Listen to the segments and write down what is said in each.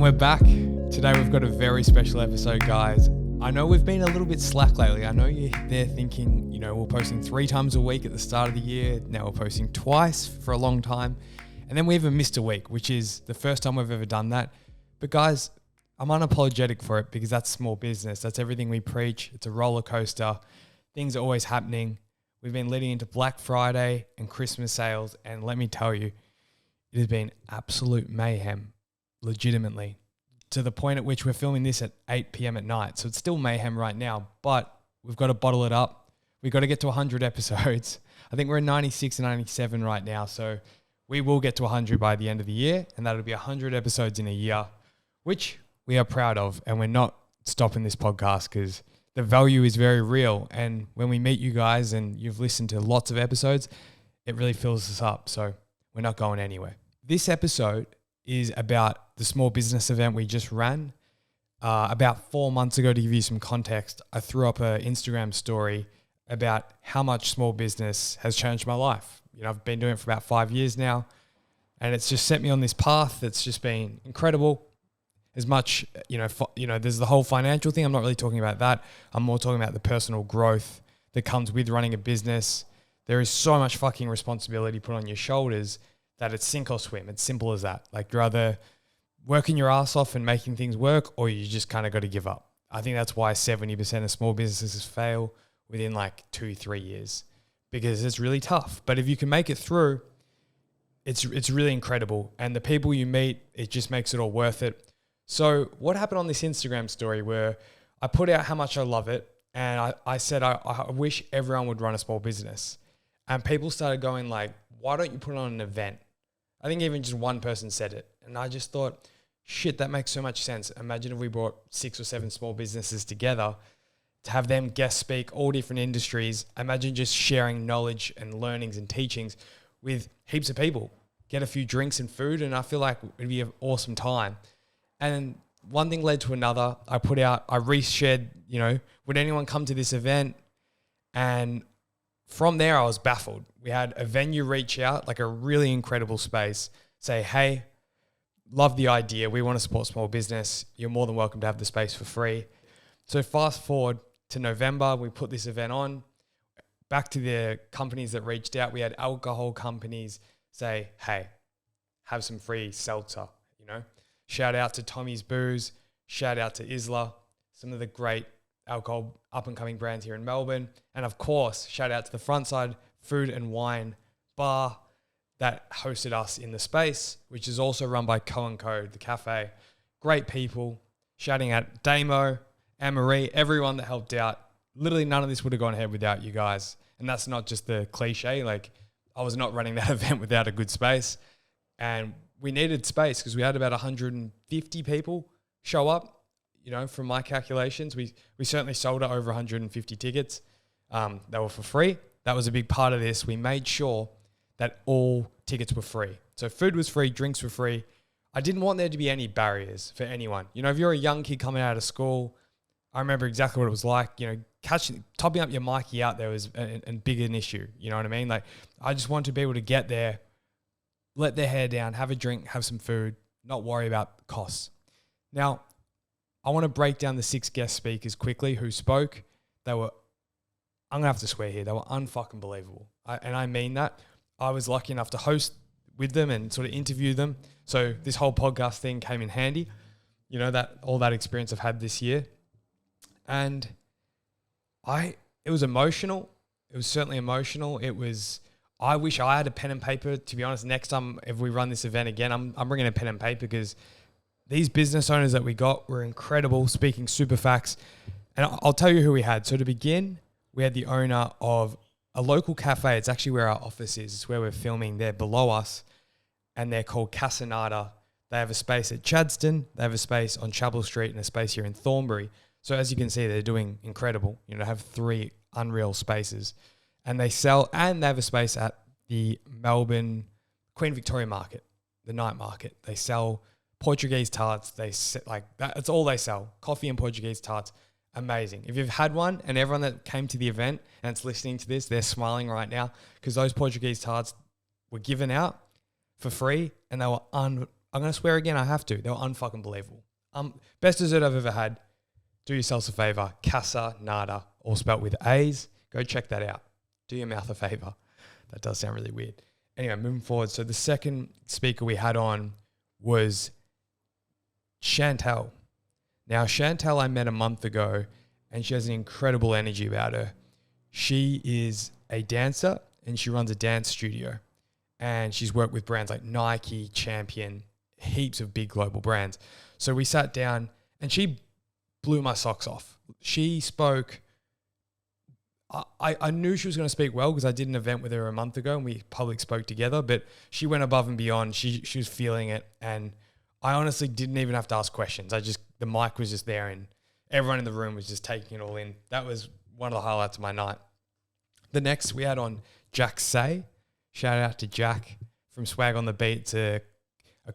And we're back. Today we've got a very special episode, guys. I know we've been a little bit slack lately. I know you're there thinking, we're posting 3 times a week at the start of the year. Now we're posting twice for a long time. And then we even missed a week, which is the first time we've ever done that. But guys, I'm unapologetic for it because that's small business. That's everything we preach. It's a roller coaster. Things are always happening. We've been leading into Black Friday and Christmas sales. And let me tell you, it has been absolute mayhem, legitimately, to the point at which we're filming this at 8 p.m. at night. So it's still mayhem right now, but we've got to bottle it up. We've got to get to 100 episodes. I think we're at 96 and 97 right now. So we will get to 100 by the end of the year, and that'll be 100 episodes in a year, which we are proud of. And we're not stopping this podcast because the value is very real. And when we meet you guys and you've listened to lots of episodes, it really fills us up. So we're not going anywhere. This episode is about the small business event we just ran. About 4 months ago, to give you some context, I threw up an Instagram story about how much small business has changed my life. I've been doing it for about 5 years now, and it's just set me on this path that's just been incredible. As much, there's the whole financial thing. I'm not really talking about that. I'm more talking about the personal growth that comes with running a business. There is so much fucking responsibility put on your shoulders that it's sink or swim. It's simple as that. Like, you're either working your ass off and making things work, or you just kind of got to give up. I think that's why 70% of small businesses fail within like 2-3 years, because it's really tough. But if you can make it through, it's really incredible. And the people you meet, it just makes it all worth it. So what happened on this Instagram story where I put out how much I love it, and I said I wish everyone would run a small business. And people started going like, why don't you put on an event? I think even just one person said it. And I just thought, shit, that makes so much sense. Imagine if we brought 6 or 7 small businesses together to have them guest speak, all different industries. Imagine just sharing knowledge and learnings and teachings with heaps of people. Get a few drinks and food, and I feel like it'd be an awesome time. And one thing led to another. I reshared, would anyone come to this event? And from there, I was baffled. We had a venue reach out, like a really incredible space, say, hey, love the idea. We want to support small business. You're more than welcome to have the space for free. So fast forward to November, we put this event on. Back to the companies that reached out, we had alcohol companies say, hey, have some free seltzer, Shout out to Tommy's Booze. Shout out to Isla, some of the great alcohol up-and-coming brands here in Melbourne. And of course, shout out to the Frontside Food and Wine Bar that hosted us in the space, which is also run by Co & Co, the cafe. Great people. Shouting out Damo, Anne-Marie, everyone that helped out. Literally none of this would have gone ahead without you guys. And that's not just the cliche. Like, I was not running that event without a good space. And we needed space because we had about 150 people show up. From my calculations, we certainly sold over 150 tickets. They were for free. That was a big part of this. We made sure that all tickets were free. So food was free, drinks were free. I didn't want there to be any barriers for anyone. If you're a young kid coming out of school, I remember exactly what it was like. Topping up your Mikey out there was a big an issue. You know what I mean? Like, I just wanted to be able to get there, let their hair down, have a drink, have some food, not worry about costs. Now, I want to break down the 6 guest speakers quickly who spoke. They were, I'm going to have to swear here, they were unfucking believable. And I mean that. I was lucky enough to host with them and sort of interview them. So this whole podcast thing came in handy. That all that experience I've had this year. And it was emotional. It was certainly emotional. I wish I had a pen and paper. To be honest, next time if we run this event again, I'm bringing a pen and paper because these business owners that we got were incredible, speaking super facts. And I'll tell you who we had. So to begin, we had the owner of a local cafe. It's actually where our office is. It's where we're filming. They're below us, and they're called Casanata. They have a space at Chadstone. They have a space on Chapel Street and a space here in Thornbury. So as you can see, they're doing incredible. They have 3 unreal spaces. And they have a space at the Melbourne Queen Victoria Market, the night market. They sell Portuguese tarts. That's all they sell. Coffee and Portuguese tarts. Amazing. If you've had one, and everyone that came to the event and it's listening to this, they're smiling right now because those Portuguese tarts were given out for free and they were I'm going to swear again. I have to. They were unfucking believable. Best dessert I've ever had. Do yourselves a favor. Casa Nada, all spelt with A's. Go check that out. Do your mouth a favor. That does sound really weird. Anyway, moving forward. So the second speaker we had on was Chantel. Now, Chantel I met a month ago, and she has an incredible energy about her. She is a dancer, and she runs a dance studio. And she's worked with brands like Nike, Champion, heaps of big global brands. So we sat down, and she blew my socks off. She spoke... I knew she was going to speak well because I did an event with her a month ago and we public spoke together, but she went above and beyond. She was feeling it, and I honestly didn't even have to ask questions. The mic was just there and everyone in the room was just taking it all in. That was one of the highlights of my night. The next we had on Jack Say. Shout out to Jack from Swag on the Beat. It's a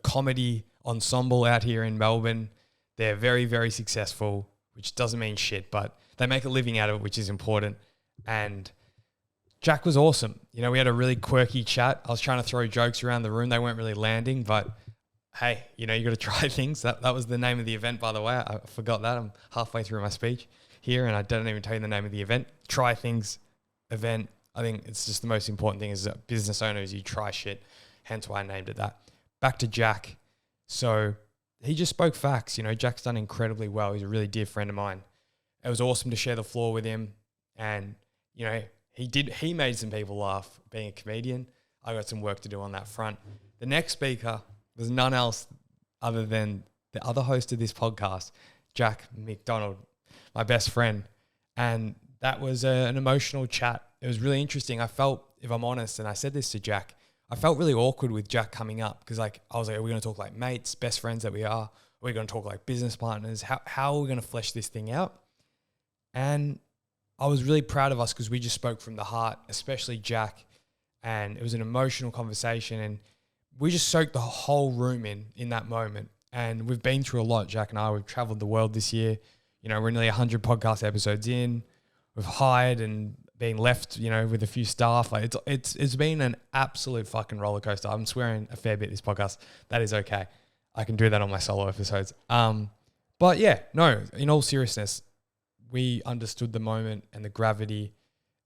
comedy ensemble out here in Melbourne. They're very, very successful, which doesn't mean shit, but they make a living out of it, which is important. And Jack was awesome. You know, we had a really quirky chat. I was trying to throw jokes around the room. They weren't really landing, but hey, you know, you got to try things. That was the name of the event, by the way. I forgot that. I'm halfway through my speech here and I don't even tell you the name of the event. Try things event. I think it's just the most important thing as a business owner is you try shit. Hence why I named it that. Back to Jack. So he just spoke facts. You know, Jack's done incredibly well. He's a really dear friend of mine. It was awesome to share the floor with him. And you know, he made some people laugh being a comedian. I got some work to do on that front. The next speaker was none else other than the other host of this podcast, Jack McDonald, my best friend. And that was an emotional chat. It was really interesting. I felt, if I'm honest, and I said this to Jack, I felt really awkward with Jack coming up because I was like, are we going to talk like mates, best friends that we are? Are we going to talk like business partners? How are we going to flesh this thing out? And I was really proud of us because we just spoke from the heart, especially Jack. And it was an emotional conversation and we just soaked the whole room in that moment. And we've been through a lot, Jack and I. We've traveled the world this year. You know, we're nearly 100 podcast episodes in. We've hired and been left, you know, with a few staff. Like it's been an absolute fucking roller coaster. I'm swearing a fair bit this podcast. That is okay. I can do that on my solo episodes. But yeah, no, in all seriousness, we understood the moment and the gravity,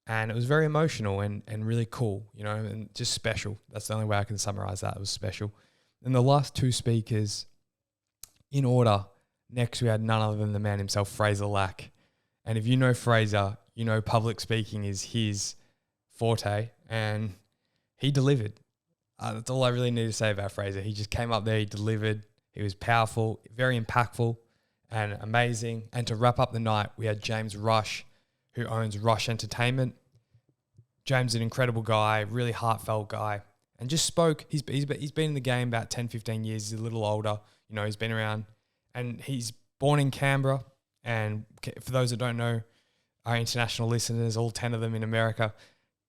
and it was very emotional and really cool, you know, and just special. That's the only way I can summarize that. It was special. And the last two speakers in order, next we had none other than the man himself, Fraser Lack. And if you know Fraser, you know public speaking is his forte, and he delivered. That's all I really need to say about Fraser. He just came up there, he delivered. He was powerful, very impactful, and amazing. And to wrap up the night, we had James Rush, who owns Rush Entertainment. James is an incredible guy, really heartfelt guy, and just spoke. He's been in the game about 10, 15 years. He's a little older. You know, he's been around, and he's born in Canberra. And for those that don't know, our international listeners, all 10 of them in America,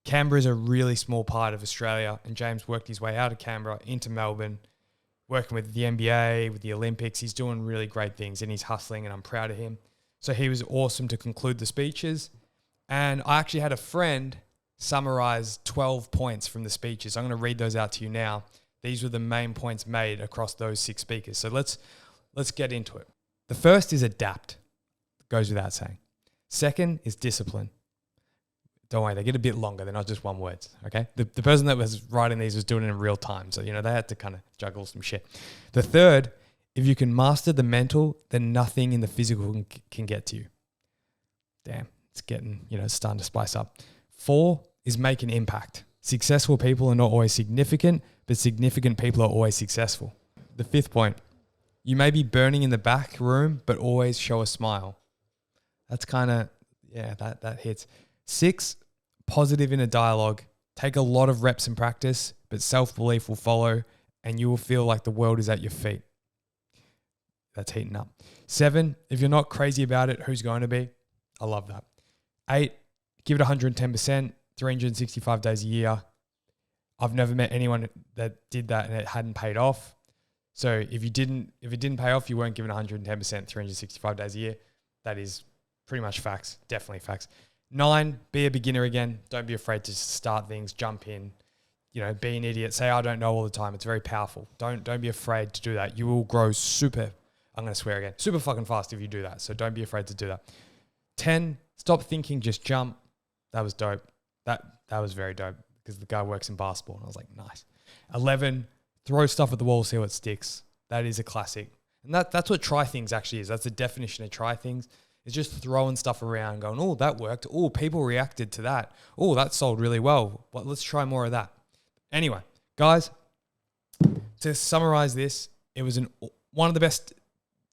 Canberra is a really small part of Australia. And James worked his way out of Canberra into Melbourne, working with the NBA, with the Olympics. He's doing really great things and he's hustling, and I'm proud of him. So he was awesome to conclude the speeches. And I actually had a friend summarize 12 points from the speeches. I'm going to read those out to you now. These were the main points made across those 6 speakers. So let's get into it. The first is adapt. Goes without saying. Second is discipline. Don't worry, they get a bit longer. They're not just one words, okay? The person that was writing these was doing it in real time. So, you know, they had to kind of juggle some shit. The third, if you can master the mental, then nothing in the physical can get to you. Damn, it's getting, you know, it's starting to spice up. 4 is make an impact. Successful people are not always significant, but significant people are always successful. The 5th point, you may be burning in the back room, but always show a smile. That's kind of, yeah, that hits. 6, positive in a dialogue. Take a lot of reps and practice, but self-belief will follow and you will feel like the world is at your feet. That's heating up. 7, if you're not crazy about it, who's going to be? I love that. 8, give it 110%, 365 days a year. I've never met anyone that did that and it hadn't paid off. So if it didn't pay off, you weren't given 110%, 365 days a year. That is pretty much facts, definitely facts. 9, be a beginner again. Don't be afraid to start things, jump in. be an idiot. Say, I don't know all the time. It's very powerful. Don't be afraid to do that. You will grow super, I'm going to swear again, super fucking fast if you do that. So don't be afraid to do that. 10, stop thinking, just jump. That was dope. That was very dope because the guy works in basketball. And I was like, nice. 11, throw stuff at the wall, see what sticks. That is a classic. And that's what try things actually is. That's the definition of try things. It's just throwing stuff around going, oh, that worked. Oh, people reacted to that. Oh, that sold really well. Well, let's try more of that. Anyway, guys, to summarize this, it was one of the best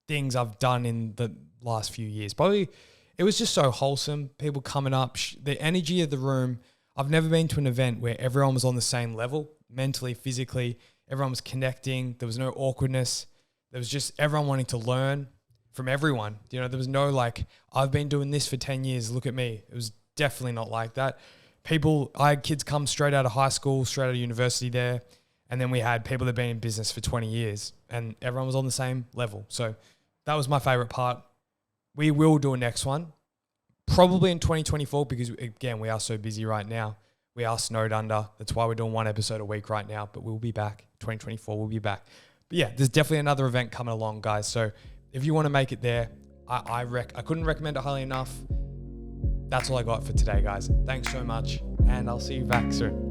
things I've done in the last few years. Probably, it was just so wholesome. People coming up, the energy of the room. I've never been to an event where everyone was on the same level, mentally, physically. Everyone was connecting. There was no awkwardness. There was just everyone wanting to learn from everyone. There was no like, I've been doing this for 10 years. Look at me. It was definitely not like that. I had kids come straight out of high school, straight out of university there. And then we had people that have been in business for 20 years and everyone was on the same level. So that was my favorite part. We will do a next one, probably in 2024, because again, we are so busy right now. We are snowed under. That's why we're doing one episode a week right now, but we'll be back. 2024, we'll be back. But yeah, there's definitely another event coming along, guys. So if you want to make it there, I couldn't recommend it highly enough. That's all I got for today, guys. Thanks so much, and I'll see you back soon.